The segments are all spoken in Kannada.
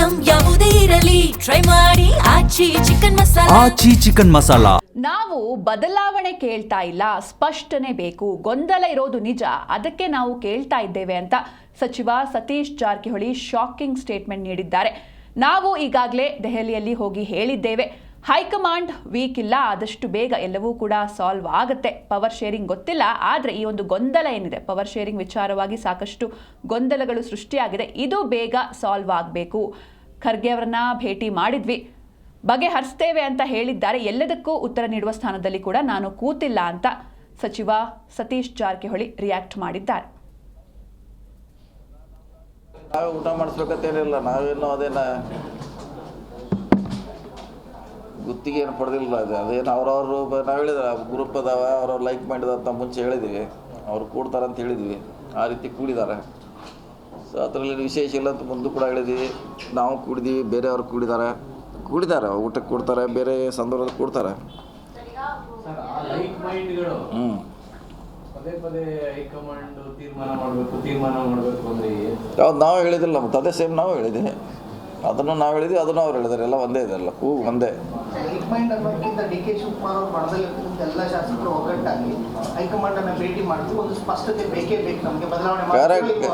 ಐಟಂ ಯಾವುದೇ ಇರಲಿ ಟ್ರೈ ಮಾಡಿ ಆಚಿ ಚಿಕನ್ ಮಸಾಲಾ. ನಾವು ಬದಲಾವಣೆ ಕೇಳ್ತಾ ಇಲ್ಲ, ಸ್ಪಷ್ಟನೆ ಬೇಕು. ಗೊಂದಲ ಇರೋದು ನಿಜ, ಅದಕ್ಕೆ ನಾವು ಕೇಳ್ತಾ ಇದ್ದೇವೆ ಅಂತ ಸಚಿವ ಸತೀಶ್ ಜಾರಕಿಹೊಳಿ ಶಾಕಿಂಗ್ ಸ್ಟೇಟ್ಮೆಂಟ್ ನೀಡಿದ್ದಾರೆ. ನಾವು ಈಗಾಗಲೇ ದೆಹಲಿಯಲ್ಲಿ ಹೋಗಿ ಹೇಳಿದ್ದೇವೆ, ಹೈಕಮಾಂಡ್ ವೀಕ್ ಇಲ್ಲ, ಆದಷ್ಟು ಬೇಗ ಎಲ್ಲವೂ ಕೂಡ ಸಾಲ್ವ್ ಆಗುತ್ತೆ. ಪವರ್ ಶೇರಿಂಗ್ ಗೊತ್ತಿಲ್ಲ, ಆದರೆ ಈ ಒಂದು ಗೊಂದಲ ಏನಿದೆ, ಪವರ್ ಶೇರಿಂಗ್ ವಿಚಾರವಾಗಿ ಸಾಕಷ್ಟು ಗೊಂದಲಗಳು ಸೃಷ್ಟಿಯಾಗಿದೆ, ಇದು ಬೇಗ ಸಾಲ್ವ್ ಆಗಬೇಕು. ಖರ್ಗೆ ಅವರನ್ನ ಭೇಟಿ ಮಾಡಿದ್ವಿ, ಬಗೆಹರಿಸ್ತೇವೆ ಅಂತ ಹೇಳಿದ್ದಾರೆ. ಎಲ್ಲದಕ್ಕೂ ಉತ್ತರ ನೀಡುವ ಸ್ಥಾನದಲ್ಲಿ ಕೂಡ ನಾನು ಕೂತಿಲ್ಲ ಅಂತ ಸಚಿವ ಸತೀಶ್ ಜಾರಕಿಹೊಳಿ ರಿಯಾಕ್ಟ್ ಮಾಡಿದ್ದಾರೆ. ನಾವು ಊಟ ಮಾಡಿಸ್ಬೇಕಂತೇನಿಲ್ಲ, ನಾವೇನು ಅದೇನ ಗುತ್ತಿಗೆ ಏನು ಪಡೆದಿಲ್ಲ. ಅದೇನು ಅವ್ರವರು ನಾವು ಹೇಳಿದ್ರೆ ಗ್ರೂಪ್ ಅದಾವ, ಅವ್ರವ್ರು ಲೈಕ್ ಮಾಡಿದಂತ ಮುಂಚೆ ಹೇಳಿದ್ದೀವಿ, ಅವ್ರು ಕೂಡ್ತಾರಂತ ಹೇಳಿದ್ವಿ, ಆ ರೀತಿ ಕೂಡಿದ್ದಾರೆ. ಸೊ ಅದರಲ್ಲಿ ವಿಶೇಷ ಇಲ್ಲ ಅಂತ ಮುಂದೆ ಕೂಡ ಹೇಳಿದ್ದೀವಿ. ನಾವು ಕೂಡಿದ್ದೀವಿ, ಬೇರೆಯವರು ಕೂಡಿದ್ದಾರೆ, ಊಟಕ್ಕೆ ಕೊಡ್ತಾರೆ, ಬೇರೆ ಸಂದರ್ಭದಲ್ಲಿ ಕೊಡ್ತಾರೆ. ಯಾವ್ದು ನಾವು ಹೇಳಿದಿಲ್ಲ, ಮತ್ತು ಅದೇ ಸೇಮ್ ನಾವು ಹೇಳಿದ್ದೀವಿ, ಅದನ್ನು ನಾವು ಹೇಳಿದ್ವಿ, ಅದನ್ನು ಅವ್ರು ಹೇಳಿದ್ದಾರೆ, ಎಲ್ಲ ಒಂದೇ ಇದೆ, ಎಲ್ಲ ಒಂದೇ. ಕರೆಕ್ಟ್,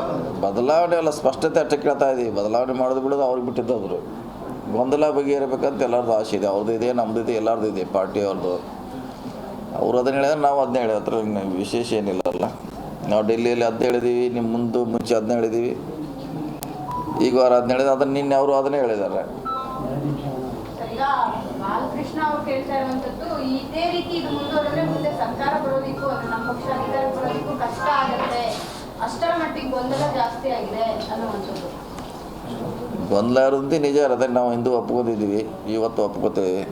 ಬದಲಾವಣೆ ಅಲ್ಲ, ಸ್ಪಷ್ಟತೆ ಅಷ್ಟೇ ಕೇಳ್ತಾ ಇದ್ದೀವಿ. ಬದಲಾವಣೆ ಮಾಡೋದು ಬಿಡೋದು ಅವ್ರಿಗೆ ಬಿಟ್ಟಿದ್ದವರು. ಗೊಂದಲ ಬಗೆಹರಬೇಕಂತ ಎಲ್ಲರದ್ದು ಆಸೆ ಇದೆ, ಅವ್ರದ್ದು ಇದೆ, ನಮ್ಮದು ಇದೆ, ಎಲ್ಲರದ್ದು ಇದೆ, ಪಾರ್ಟಿ ಅವ್ರದ್ದು. ಅವ್ರು ಅದನ್ನು ಹೇಳಿದ್ರೆ ನಾವು ಅದನ್ನೇ ಹೇಳಿದ, ಹತ್ರ ವಿಶೇಷ ಏನಿಲ್ಲ ಅಲ್ಲ. ನಾವು ಡೆಲ್ಲಿಯಲ್ಲಿ ಅದನ್ನ ಹೇಳಿದ್ದೀವಿ, ನಿಮ್ಮ ಮುಂಚೆ ಅದನ್ನ ಹೇಳಿದ್ದೀವಿ, ಈಗ ವಾರ ಅದನ್ನ ಹೇಳಿದ್ರೆ, ಅದನ್ನು ನಿನ್ನೆ ಅವರು ಅದನ್ನೇ ಹೇಳಿದ್ದಾರೆ. ಬಾಲಕೃಷ್ಣ ಅವರು ಕೇಳ್ತಾ ಇರುವಂತದ್ದು, ಇದೇ ರೀತಿ ಇದು ಮುಂದುವರೆದ್ರೆ ಮುಂದೆ ಸರ್ಕಾರ ಬರೋದಿಕ್ಕೂ ನಮ್ಮ ಪಕ್ಷ ಅಧಿಕಾರ ಬರೋದಿಕ್ಕೂ ಕಷ್ಟ ಆಗುತ್ತೆ, ಅಷ್ಟರ ಮಟ್ಟಿಗೆ ಗೊಂದಲ ಜಾಸ್ತಿ ಆಗಿದೆ ಅನ್ನುವಂಥದ್ದು. ಗೊಂದಲ ಇರೋದಂತೆ ನಿಜ, ಅದನ್ನು ನಾವು ಹಿಂದೂ ಒಪ್ಕೊಂಡಿದ್ದೀವಿ, ಇವತ್ತು ಒಪ್ಕೋತೀವಿ.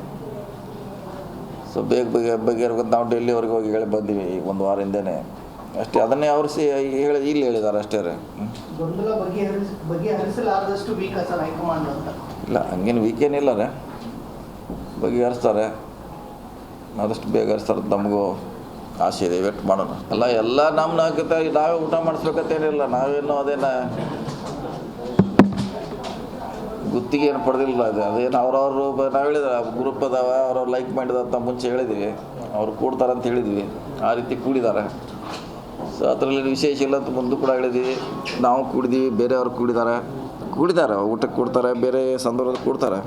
ಸೊ ಬೇಗ ಬಗೆಹರ್ಬೇಕು. ನಾವು ಡೆಲ್ಲಿವರೆಗೆ ಹೋಗಿ ಹೇಳಿ ಬಂದೀವಿ ಈಗ ಒಂದು ವಾರ ಹಿಂದೆನೇ ಅಷ್ಟೇ. ಅದನ್ನೇ ಅವರು ಇಲ್ಲಿ ಹೇಳಿದ್ದಾರೆ ಅಷ್ಟೇ. ಇಲ್ಲ, ಹಂಗೇನು ವೀಕೇನಿಲ್ಲ ರೀ, ಬಗೆಹರಿಸ್ತಾರೆ, ಆದಷ್ಟು ಬೇಗ ಹರಿಸ್ತಾರೆ. ನಮಗೂ ಆಸೆ ಇದೆ, ವೇಟ್ ಮಾಡೋಣ. ಅಲ್ಲ, ಎಲ್ಲ ನಾವೇ ಊಟ ಮಾಡಿಸ್ಬೇಕಂತೇನಿಲ್ಲ, ನಾವೇನು ಅದೇನ ಗುತ್ತಿಗೆ ಏನು ಪಡೆದಿಲ್ಲ. ಅದೇನು ಅವ್ರವರು ನಾವು ಹೇಳಿದ್ರೆ ಗ್ರೂಪ್ ಅದಾವ, ಅವ್ರವ್ರು ಲೈಕ್ ಮಾಡಿದಂತ ಮುಂಚೆ ಹೇಳಿದ್ದೀವಿ, ಅವ್ರು ಕೂಡ್ತಾರಂತ ಹೇಳಿದ್ವಿ, ಆ ರೀತಿ ಕೂಡಿದ್ದಾರೆ. ಸೊ ಅದರಲ್ಲಿ ವಿಶೇಷ ಇಲ್ಲ ಅಂತ ಮುಂದೆ ಕೂಡ ಹೇಳಿದ್ದೀವಿ. ನಾವು ಕೂಡಿದ್ದೀವಿ, ಬೇರೆಯವರು ಕೂಡಿದ್ದಾರೆ, ಊಟಕ್ಕೆ ಕೊಡ್ತಾರೆ, ಬೇರೆ ಸಂದರ್ಭದಲ್ಲಿ ಕೊಡ್ತಾರೆ.